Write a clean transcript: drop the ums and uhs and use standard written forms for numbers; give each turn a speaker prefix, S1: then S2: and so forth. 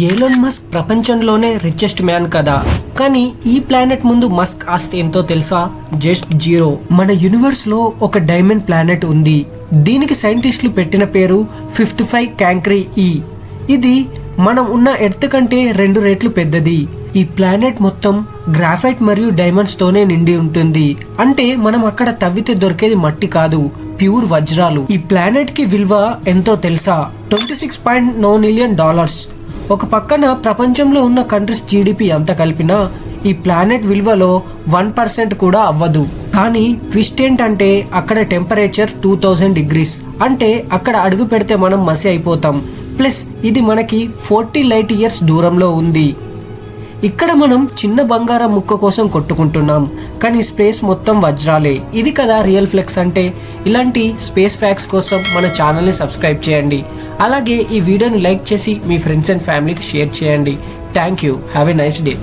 S1: Elon Musk ప్రపంచంలోనే richest man కదా, కానీ ఈ ప్లానెట్ ముందు మస్క్ ఆస్తి ఎంతో తెలుసా? జస్ట్ 0. మన యూనివర్స్ లో ఒక డైమండ్ ప్లానెట్ ఉంది. దీనికి సైంటిస్టులు పెట్టిన పేరు 55 క్యాంక్రీ E. ఇది మనం ఉన్న ఎర్త్ కంటే 2 రెట్లు పెద్దది. ఈ ప్లానెట్ మొత్తం గ్రాఫైట్ మరియు డైమండ్స్ తోనే నిండి ఉంటుంది. అంటే మనం అక్కడ తవ్వితే దొరికేది మట్టి కాదు, ప్యూర్ వజ్రాలు. ఈ ప్లానెట్ కి విలువ ఎంతో తెలుసా? $26.9 మిలియన్. ఒక పక్కన ప్రపంచంలో ఉన్న కంట్రీస్ జీడిపి అంతా కలిపినా ఈ ప్లానెట్ విలువలో 1% కూడా అవ్వదు. కానీ ట్విస్ట్ ఏంటంటే అక్కడ టెంపరేచర్ 2000 డిగ్రీస్. అంటే అక్కడ అడుగు పెడితే మనం మసి అయిపోతాం. ప్లస్ ఇది మనకి 40 లైట్ ఇయర్స్ దూరంలో ఉంది. ఇక్కడ మనం చిన్న బంగారం ముక్క కోసం కొట్టుకుంటున్నాం, కానీ స్పేస్ మొత్తం వజ్రాలే. ఇది కదా రియల్ ఫ్లెక్స్ అంటే. ఇలాంటి స్పేస్ ఫ్యాక్ట్స్ కోసం మన ఛానల్ని సబ్స్క్రైబ్ చేయండి. అలాగే ఈ వీడియోని లైక్ చేసి మీ ఫ్రెండ్స్ అండ్ ఫ్యామిలీకి షేర్ చేయండి. Thank you. Have a nice day.